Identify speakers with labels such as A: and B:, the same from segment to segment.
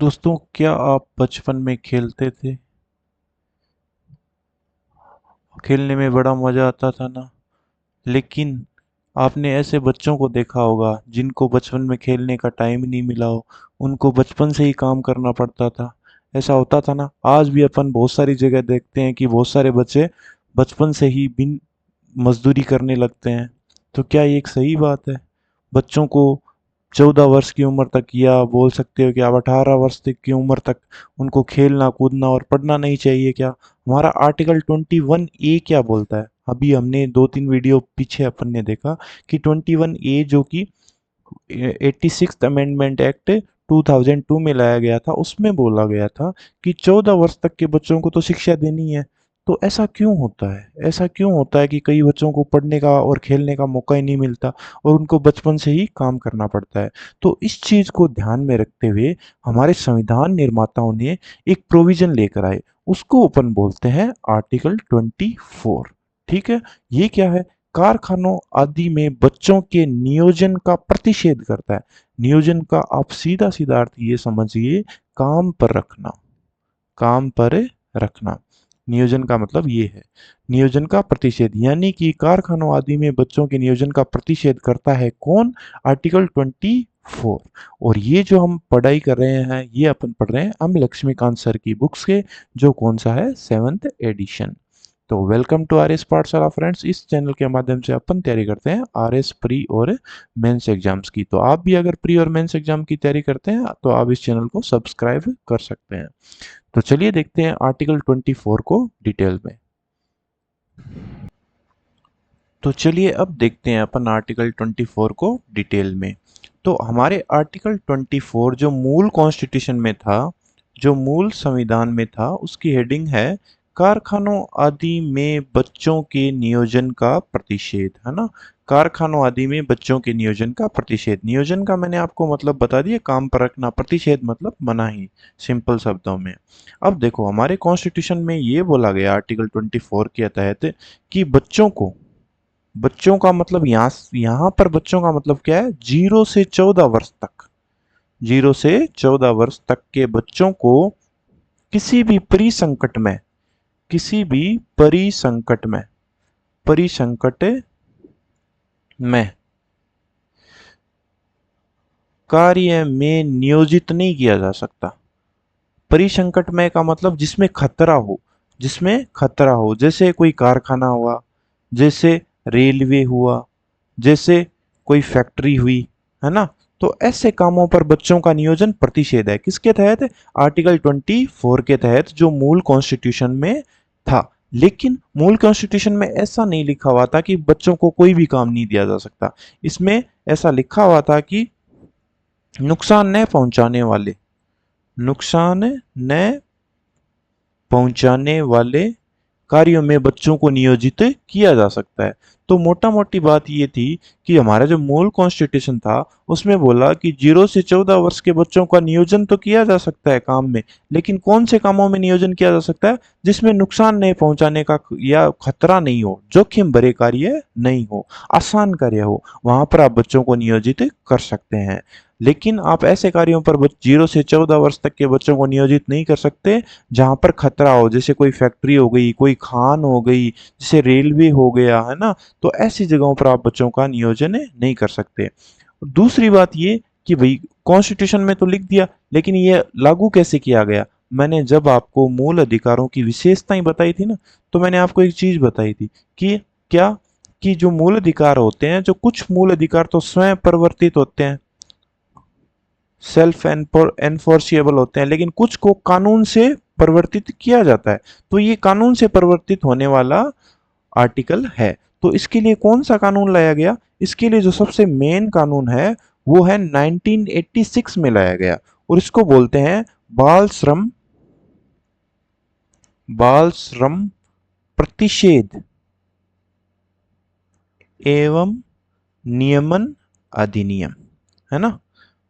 A: दोस्तों, क्या आप बचपन में खेलते थे? खेलने में बड़ा मजा आता था ना। लेकिन आपने ऐसे बच्चों को देखा होगा जिनको बचपन में खेलने का टाइम ही नहीं मिला हो। उनको बचपन से ही काम करना पड़ता था। ऐसा होता था ना। आज भी अपन बहुत सारी जगह देखते हैं कि बहुत सारे बच्चे बचपन से ही बिन मजदूरी करने लगते हैं। तो क्या ये एक सही बात है? बच्चों को 14 वर्ष की उम्र तक, या बोल सकते हो कि आप 18 वर्ष तक की उम्र तक उनको खेलना कूदना और पढ़ना नहीं चाहिए क्या? हमारा आर्टिकल 21A क्या बोलता है? अभी हमने 2-3 वीडियो पीछे अपन ने देखा कि 21A जो कि 86th अमेंडमेंट एक्ट 2002 में लाया गया था, उसमें बोला गया था कि 14 वर्ष तक के बच्चों को तो शिक्षा देनी है। तो ऐसा क्यों होता है? ऐसा क्यों होता है कि कई बच्चों को पढ़ने का और खेलने का मौका ही नहीं मिलता और उनको बचपन से ही काम करना पड़ता है? तो इस चीज को ध्यान में रखते हुए हमारे संविधान निर्माताओं ने एक प्रोविजन लेकर आए। उसको अपन बोलते हैं आर्टिकल 24। ठीक है। ये क्या है? कारखानों आदि में बच्चों के नियोजन का प्रतिषेध करता है। नियोजन का आप सीधा सीधा अर्थ ये समझिए, काम पर रखना। काम पर रखना। नियोजन का मतलब ये है। नियोजन का प्रतिषेध यानी कि कारखानों आदि में बच्चों के नियोजन का प्रतिषेध करता है कौन? आर्टिकल 24। और ये जो हम पढ़ाई कर रहे हैं, ये अपन पढ़ रहे हैं हम लक्ष्मीकांत सर की बुक्स के, जो कौन सा है, 7th एडिशन। तो वेलकम टू आर एस पाठशाला फ्रेंड्स। इस चैनल के माध्यम से अपन तैयारी करते हैं आर एस प्री और मेंस एग्जाम्स की। तो आप भी अगर प्री और मेंस एग्जाम की तैयारी करते हैं तो आप इस चैनल को सब्सक्राइब कर सकते हैं। तो चलिए देखते हैं आर्टिकल 24 को डिटेल में। तो चलिए अब देखते हैं अपन आर्टिकल 24 को डिटेल में। तो हमारे आर्टिकल 24 जो मूल कॉन्स्टिट्यूशन में था, जो मूल संविधान में था, उसकी हेडिंग है कारखानों आदि में बच्चों के नियोजन का प्रतिषेध, है ना। कारखानों आदि में बच्चों के नियोजन का प्रतिषेध। नियोजन का मैंने आपको मतलब बता दिया, काम पर रखना। प्रतिषेध मतलब मनाही, सिंपल शब्दों में। अब देखो, हमारे कॉन्स्टिट्यूशन में ये बोला गया आर्टिकल 24 के तहत कि बच्चों को, बच्चों का मतलब यहाँ यहाँ पर बच्चों का मतलब क्या है? 0 से 14 वर्ष तक। 0 से 14 वर्ष तक के बच्चों को किसी भी परिसंकट में, किसी भी परिसंकट में, परिसंकट में कार्य में नियोजित नहीं किया जा सकता। परिसंकट में का मतलब जिसमें खतरा हो, जिसमें खतरा हो, जैसे कोई कारखाना हुआ, जैसे रेलवे हुआ, जैसे कोई फैक्ट्री हुई, है ना। तो ऐसे कामों पर बच्चों का नियोजन प्रतिषेध है। किसके तहत? आर्टिकल 24 के तहत, जो मूल कॉन्स्टिट्यूशन में था। लेकिन मूल कॉन्स्टिट्यूशन में ऐसा नहीं लिखा हुआ था कि बच्चों को कोई भी काम नहीं दिया जा सकता। इसमें ऐसा लिखा हुआ था कि नुकसान न पहुंचाने वाले, नुकसान न पहुंचाने वाले कार्यों में बच्चों को नियोजित किया जा सकता है। तो मोटा मोटी बात ये थी कि हमारा जो मूल कॉन्स्टिट्यूशन था, उसमें बोला कि 0 से 14 वर्ष के बच्चों का नियोजन तो किया जा सकता है काम में, लेकिन कौन से कामों में नियोजन किया जा सकता है? जिसमें नुकसान नहीं पहुंचाने का या खतरा नहीं हो, जोखिम भरे कार्य नहीं हो, आसान कार्य हो, वहां पर आप बच्चों को नियोजित कर सकते हैं। लेकिन आप ऐसे कार्यों पर 0 से 14 वर्ष तक के बच्चों को नियोजित नहीं कर सकते जहां पर खतरा हो, जैसे कोई फैक्ट्री हो गई, कोई खान हो गई, जैसे रेलवे हो गया, है ना। तो ऐसी जगहों पर आप बच्चों का नियोजन नहीं कर सकते। दूसरी बात ये कि भाई, कॉन्स्टिट्यूशन में तो लिख दिया, लेकिन ये लागू कैसे किया गया? मैंने जब आपको मूल अधिकारों की विशेषताएं बताई थी ना, तो मैंने आपको एक चीज बताई थी कि क्या, कि जो मूल अधिकार होते हैं, जो कुछ मूल अधिकार तो स्वयं परिवर्तित होते हैं, सेल्फ एनफोर्सिएबल होते हैं, लेकिन कुछ को कानून से परिवर्तित किया जाता है। तो ये कानून से परिवर्तित होने वाला आर्टिकल है। तो इसके लिए कौन सा कानून लाया गया? इसके लिए जो सबसे मेन कानून है, वो है 1986 में लाया गया, और इसको बोलते हैं बाल श्रम, बाल श्रम प्रतिषेध एवं नियमन अधिनियम, है ना।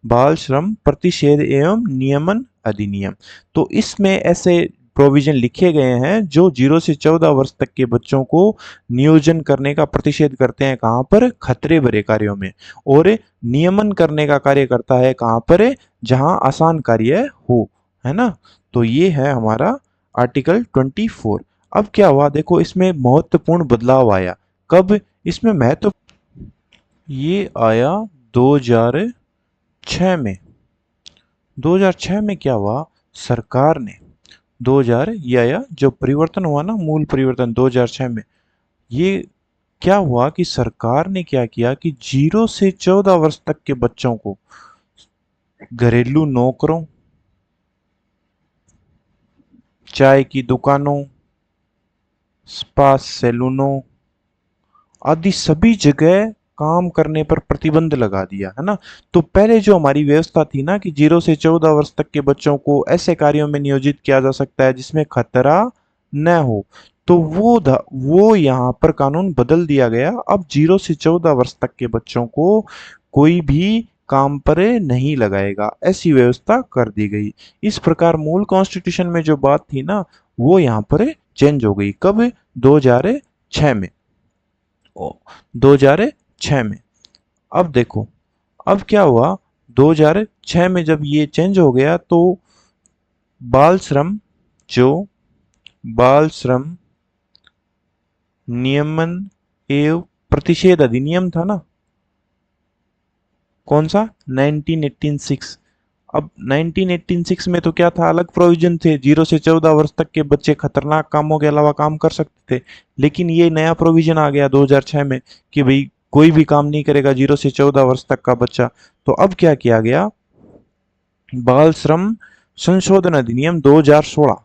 A: बाल श्रम प्रतिषेध एवं नियमन अधिनियम। तो इसमें ऐसे प्रोविजन लिखे गए हैं जो 0 से 14 वर्ष तक के बच्चों को नियोजन करने का प्रतिषेध करते हैं। कहाँ पर? खतरे भरे कार्यों में। और नियमन करने का कार्य करता है कहाँ पर? जहां आसान कार्य हो, है ना। तो ये है हमारा आर्टिकल 24। अब क्या हुआ देखो, इसमें महत्वपूर्ण बदलाव आया। कब? इसमें महत्व ये आया 2006 में। 2006 में क्या हुआ, सरकार ने 2000 ये आया जो परिवर्तन हुआ ना, मूल परिवर्तन 2006 में। ये क्या हुआ कि सरकार ने क्या किया कि 0 से 14 वर्ष तक के बच्चों को घरेलू नौकरों, चाय की दुकानों, स्पा सैलूनों आदि सभी जगह काम करने पर प्रतिबंध लगा दिया, है ना। तो पहले जो हमारी व्यवस्था थी ना कि 0 से 14 वर्ष तक के बच्चों को ऐसे कार्यों में नियोजित किया जा सकता है जिसमें खतरा न हो, तो वो यहाँ पर कानून बदल दिया गया। अब 0 से 14 वर्ष तक के बच्चों को कोई भी काम पर नहीं लगाएगा, ऐसी व्यवस्था कर दी गई। इस प्रकार मूल कॉन्स्टिट्यूशन में जो बात थी ना, वो यहाँ पर चेंज हो गई। कब? 2006 में। 2006 में। अब देखो, अब क्या हुआ, 2006 में जब ये चेंज हो गया तो बाल श्रम, जो बाल श्रम नियमन एवं प्रतिषेध अधिनियम था ना, कौन सा? 1986। अब 1986 में तो क्या था, अलग प्रोविजन थे, 0 से 14 वर्ष तक के बच्चे खतरनाक कामों के अलावा काम कर सकते थे। लेकिन ये नया प्रोविजन आ गया 2006 में कि भाई कोई भी काम नहीं करेगा 0 से 14 वर्ष तक का बच्चा। तो अब क्या किया गया, बाल श्रम संशोधन अधिनियम 2016,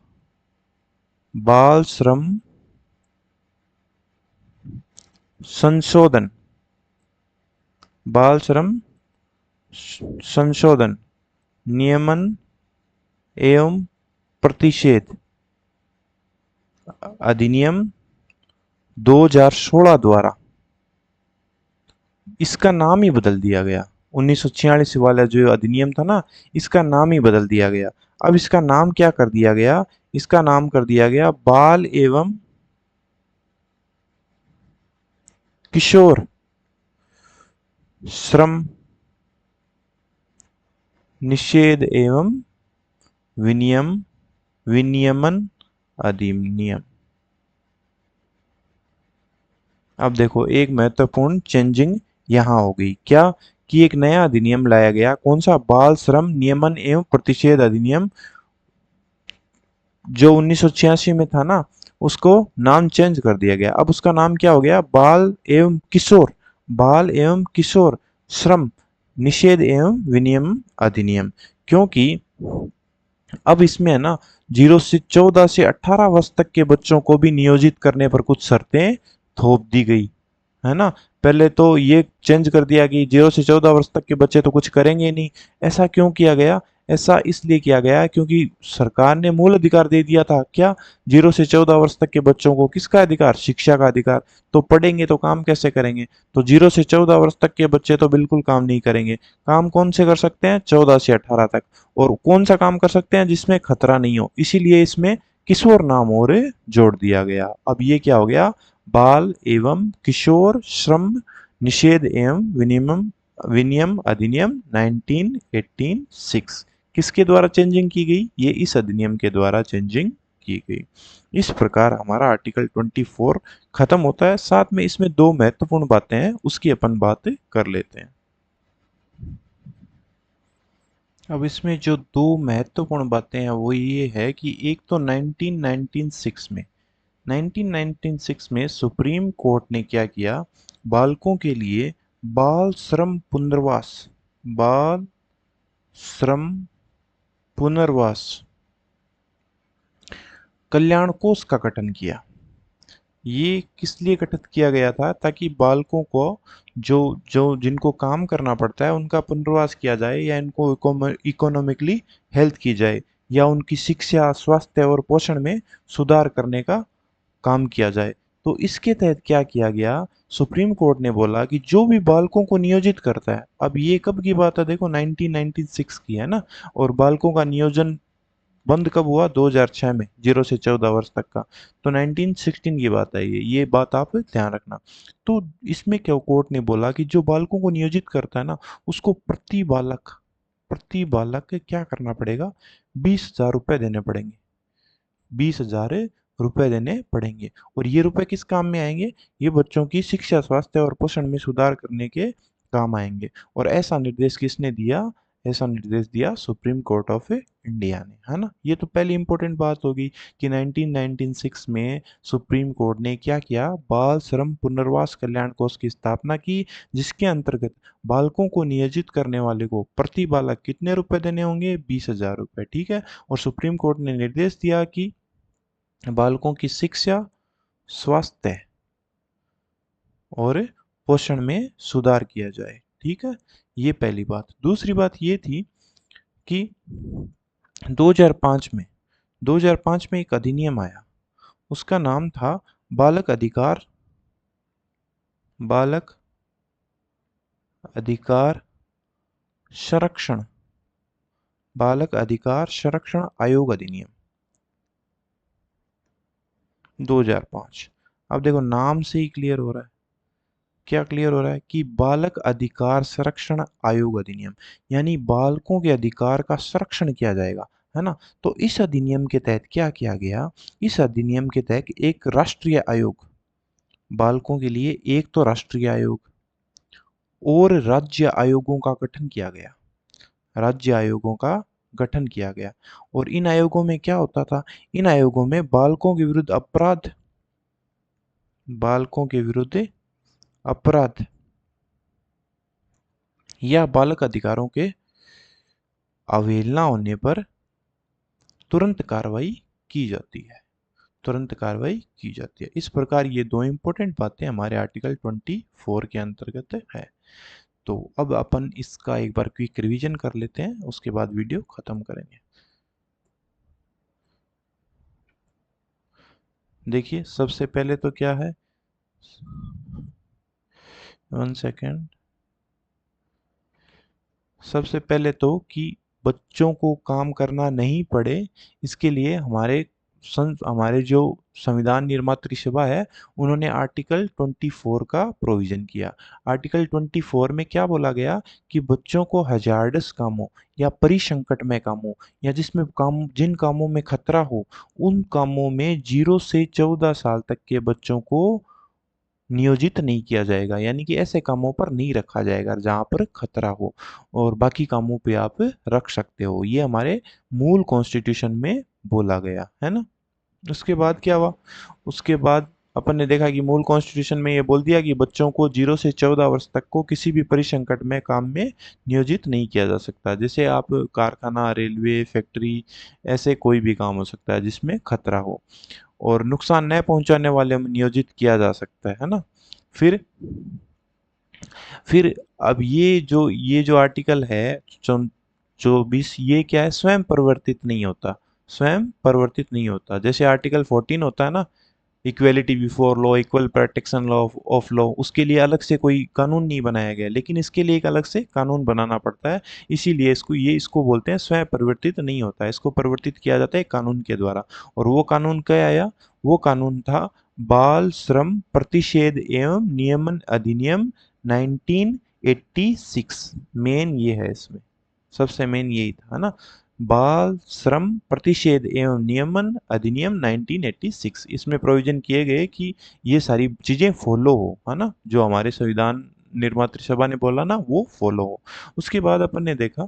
A: बाल श्रम संशोधन, बाल श्रम संशोधन नियमन एवं प्रतिषेध अधिनियम 2016 द्वारा इसका नाम ही बदल दिया गया। 1946 वाला जो अधिनियम था ना, इसका नाम ही बदल दिया गया। अब इसका नाम क्या कर दिया गया, इसका नाम कर दिया गया बाल एवं किशोर श्रम निषेध एवं विनियमन अधिनियम। अब देखो, एक महत्वपूर्ण चेंजिंग यहां हो गई, क्या कि एक नया अधिनियम लाया गया। कौन सा? बाल श्रम नियमन एवं प्रतिषेध अधिनियम, जो 1986 में था ना, उसको नाम चेंज कर दिया गया। अब उसका नाम क्या हो गया, बाल एवं किशोर श्रम निषेध एवं विनियम अधिनियम। क्योंकि अब इसमें है ना, 0 से 14 से 18 वर्ष तक के बच्चों को भी नियोजित करने पर कुछ शर्तें थोप दी गई, है ना। पहले तो ये चेंज कर दिया कि 0 से 14 वर्ष तक के बच्चे तो कुछ करेंगे नहीं। ऐसा क्यों किया गया? ऐसा इसलिए किया गया क्योंकि सरकार ने मूल अधिकार दे दिया था। क्या? 0 से 14 वर्ष तक के बच्चों को किसका अधिकार? शिक्षा का अधिकार। तो पढ़ेंगे तो काम कैसे करेंगे? तो 0 से 14 वर्ष तक के बच्चे तो बिल्कुल काम नहीं करेंगे। काम कौन से कर सकते हैं? 14 से 18 तक। और कौन सा काम कर सकते हैं? जिसमें खतरा नहीं हो। इसीलिए इसमें किशोर नाम और जोड़ दिया गया। अब ये क्या हो गया, बाल एवं किशोर श्रम निषेध एवं विनियम अधिनियम 1986। किसके द्वारा चेंजिंग की गई? ये इस अधिनियम के द्वारा चेंजिंग की गई। इस प्रकार हमारा आर्टिकल 24 खत्म होता है। साथ में इसमें दो महत्वपूर्ण बातें हैं, उसकी अपन बात कर लेते हैं। अब इसमें जो दो महत्वपूर्ण बातें हैं वो ये है कि एक तो 1996 में सुप्रीम कोर्ट ने क्या किया, बालकों के लिए बाल श्रम पुनर्वास, बाल श्रम पुनर्वास कल्याण कोष का गठन किया। ये किस लिए गठित किया गया था? ताकि बालकों को जो जो जिनको काम करना पड़ता है उनका पुनर्वास किया जाए, या इनको इकोनॉमिकली हेल्थ की जाए, या उनकी शिक्षा, स्वास्थ्य और पोषण में सुधार करने का काम किया जाए। तो इसके तहत क्या किया गया, सुप्रीम कोर्ट ने बोला कि जो भी बालकों को नियोजित करता है, अब ये कब की बात है देखो, 1996 की है ना, और बालकों का नियोजन बंद कब हुआ? 2006 में, 0 से 14 वर्ष तक का। तो 1916 की बात है ये बात आप ध्यान रखना। तो इसमें क्या कोर्ट ने बोला कि जो बालकों को नियोजित करता है ना, उसको प्रति बालक क्या करना पड़ेगा? 20,000 रुपये देने पड़ेंगे। 20,000 रुपये देने पड़ेंगे। और ये रुपए किस काम में आएंगे? ये बच्चों की शिक्षा, स्वास्थ्य और पोषण में सुधार करने के काम आएंगे। और ऐसा निर्देश किसने दिया? ऐसा निर्देश दिया सुप्रीम कोर्ट ऑफ इंडिया ने, है ना। ये तो पहली इंपॉर्टेंट बात होगी कि 1996 में सुप्रीम कोर्ट ने क्या किया? बाल श्रम पुनर्वास कल्याण कोष की स्थापना की, जिसके अंतर्गत बालकों को नियोजित करने वाले को प्रति बालक कितने रुपए देने होंगे? 20,000 रुपये, ठीक है। और सुप्रीम कोर्ट ने निर्देश दिया कि बालकों की शिक्षा, स्वास्थ्य और पोषण में सुधार किया जाए, ठीक है। ये पहली बात। दूसरी बात ये थी कि 2005 में 2005 में एक अधिनियम आया, उसका नाम था बालक अधिकार संरक्षण बालक अधिकार संरक्षण आयोग अधिनियम 2005। अब देखो नाम से ही क्लियर हो रहा है, क्या क्लियर हो रहा है कि बालक अधिकार संरक्षण आयोग अधिनियम, यानी बालकों के अधिकार का संरक्षण किया जाएगा, है ना। तो इस अधिनियम के तहत क्या किया गया? इस अधिनियम के तहत एक राष्ट्रीय आयोग, बालकों के लिए एक तो राष्ट्रीय आयोग और राज्य आयोगों का गठन किया गया। राज्य आयोगों का गठन किया गया। और इन आयोगों में क्या होता था? इन आयोगों में बालकों के विरुद्ध अपराध या बालक अधिकारों के अवहेलना होने पर तुरंत कार्रवाई की जाती है। तुरंत कार्रवाई की जाती है। इस प्रकार ये दो इंपॉर्टेंट बातें हमारे आर्टिकल 24 के अंतर्गत है। तो अब अपन इसका एक बार क्विक रिवीजन कर लेते हैं, उसके बाद वीडियो खत्म करेंगे। देखिए सबसे पहले तो क्या है, 1 सेकेंड। सबसे पहले तो कि बच्चों को काम करना नहीं पड़े, इसके लिए हमारे जो संविधान निर्मात्री सभा है, उन्होंने आर्टिकल 24 का प्रोविजन किया। आर्टिकल 24 में क्या बोला गया कि बच्चों को हजार्डस कामों या परिसंकटमय कामों या जिन कामों में खतरा हो, उन कामों में 0 से 14 साल तक के बच्चों को नियोजित नहीं किया जाएगा, यानी कि ऐसे कामों पर नहीं रखा जाएगा जहां पर खतरा हो, और बाकी कामों पे आप रख सकते हो। ये हमारे मूल कॉन्स्टिट्यूशन में बोला गया है ना। उसके बाद क्या हुआ? उसके बाद अपन ने देखा कि मूल कॉन्स्टिट्यूशन में ये बोल दिया कि बच्चों को 0 से 14 वर्ष तक को किसी भी परिसंकट में काम में नियोजित नहीं किया जा सकता। जैसे आप कारखाना, रेलवे, फैक्ट्री, ऐसे कोई भी काम हो सकता है जिसमें खतरा हो, और नुकसान न पहुंचाने वाले में नियोजित किया जा सकता है ना। फिर फिर अब ये जो आर्टिकल है 24, ये क्या है? स्वयं परिवर्तित नहीं होता। स्वयं परिवर्तित नहीं होता। जैसे आर्टिकल 14 होता है ना, equality before law, equal protection law of law, उसके लिए अलग से कोई कानून नहीं बनाया गया, लेकिन इसके लिए एक अलग से कानून बनाना पड़ता है। इसीलिए इसको बोलते हैं स्वयं परिवर्तित नहीं होता है, इसको परिवर्तित किया जाता है कानून के द्वारा। और वो कानून क्या आया? वो कानून था बाल श्रम प्रतिषेध एवं नियमन अधिनियम 1986। मेन ये है, इसमें सबसे मेन यही था, है ना। बाल श्रम प्रतिषेध एवं नियमन अधिनियम 1986, इसमें प्रोविजन किए गए कि ये सारी चीजें फॉलो हो, है ना, जो हमारे संविधान निर्मात्री सभा ने बोला ना, वो फॉलो हो। उसके बाद अपन ने देखा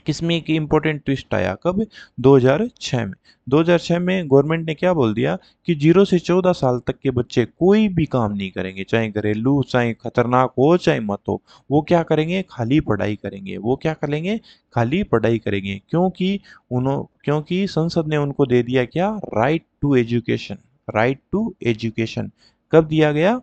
A: किसमें एक इम्पोर्टेंट ट्विस्ट आया, कब? 2006 में। 2006 में गवर्नमेंट ने क्या बोल दिया कि 0 से 14 साल तक के बच्चे कोई भी काम नहीं करेंगे, चाहे घरेलू, चाहे खतरनाक हो, चाहे मत हो। वो क्या करेंगे? खाली पढ़ाई करेंगे। वो क्या करेंगे? खाली पढ़ाई करेंगे। क्योंकि संसद ने उनको दे दिया क्या? Right to education. Right to education कब दिया गया?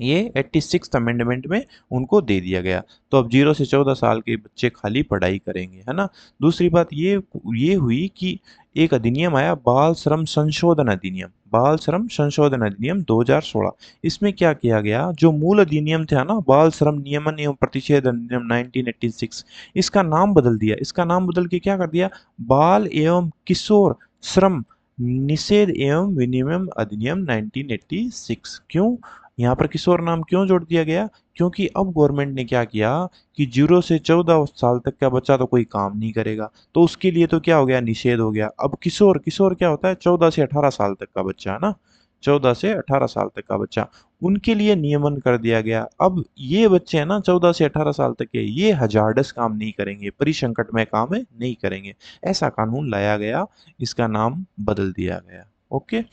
A: ये 86th अमेंडमेंट में उनको दे दिया गया। तो अब 0 से 14 साल के बच्चे खाली पढ़ाई करेंगे, है ना। दूसरी बात ये हुई कि एक अधिनियम आया बाल श्रम संशोधन अधिनियम, बाल श्रम संशोधन अधिनियम 2016। इसमें क्या किया गया, जो मूल अधिनियम था ना बाल श्रम नियमन एवं प्रतिषेध अधिनियम 1986, इसका नाम बदल दिया। इसका नाम बदल के क्या कर दिया, बाल एवं किशोर श्रम निषेध एवं विनियमन अधिनियम 1986। क्यों यहाँ पर किशोर नाम क्यों जोड़ दिया गया, क्योंकि अब गवर्नमेंट ने क्या किया कि 0 से 14 साल तक का बच्चा तो कोई काम नहीं करेगा, तो उसके लिए तो क्या हो गया, निषेध हो गया। अब किशोर, किशोर क्या होता है, 14 से 18 साल तक का बच्चा है ना, 14 से 18 साल तक का बच्चा, उनके लिए नियमन कर दिया गया। अब ये बच्चे हैं ना 14 से 18 साल तक के, ये हजारडस काम नहीं करेंगे, परिसंकट में काम नहीं करेंगे, ऐसा कानून लाया गया, इसका नाम बदल दिया गया। ओके।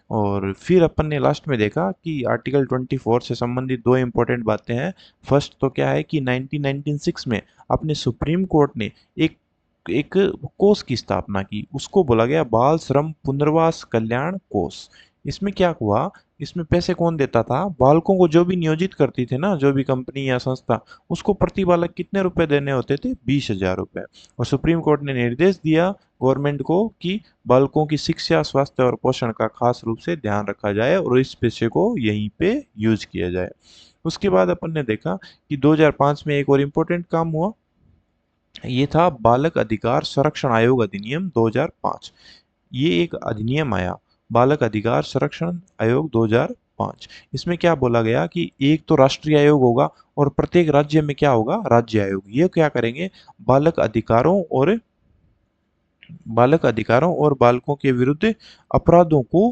A: और फिर अपन ने लास्ट में देखा कि आर्टिकल 24 से संबंधित दो इंपॉर्टेंट बातें हैं। फर्स्ट तो क्या है कि 1996 में अपने सुप्रीम कोर्ट ने एक एक कोष की स्थापना की, उसको बोला गया बाल श्रम पुनर्वास कल्याण कोष। इसमें क्या हुआ, इसमें पैसे कौन देता था, बालकों को जो भी नियोजित करती थी ना, जो भी कंपनी या संस्था, उसको प्रति बालक कितने रुपए देने होते थे, 20,000 रुपए। और सुप्रीम कोर्ट ने निर्देश दिया गवर्नमेंट को कि बालकों की शिक्षा, स्वास्थ्य और पोषण का खास रूप से ध्यान रखा जाए और इस पैसे को यहीं पे यूज किया जाए। उसके बाद अपन ने देखा कि 2005 में एक और इम्पोर्टेंट काम हुआ, ये था बालक अधिकार संरक्षण आयोग अधिनियम 2005। ये एक अधिनियम आया, बालक अधिकार संरक्षण आयोग 2005। इसमें क्या बोला गया कि एक तो राष्ट्रीय आयोग होगा और प्रत्येक राज्य में क्या होगा, राज्य आयोग। ये क्या करेंगे, बालक अधिकारों और बालकों के विरुद्ध अपराधों को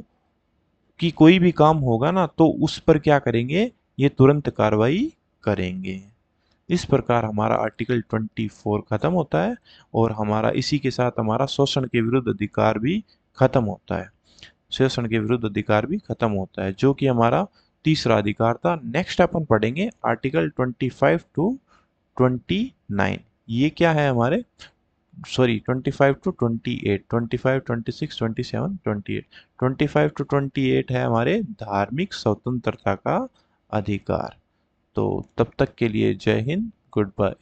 A: कि कोई भी काम होगा ना तो उस पर क्या करेंगे, ये तुरंत कार्रवाई करेंगे। इस प्रकार हमारा आर्टिकल 24 खत्म होता है और हमारा इसी के साथ हमारा शोषण के विरुद्ध अधिकार भी खत्म होता है। शोषण के विरुद्ध अधिकार भी खत्म होता है, जो कि हमारा तीसरा अधिकार था। नेक्स्ट अपन पढ़ेंगे आर्टिकल 25 to 29। ये क्या है हमारे, सॉरी 25 to 28, 25, 26, 27, 28, 25 to 28 है हमारे धार्मिक स्वतंत्रता का अधिकार। तो तब तक के लिए जय हिंद, गुड बाय।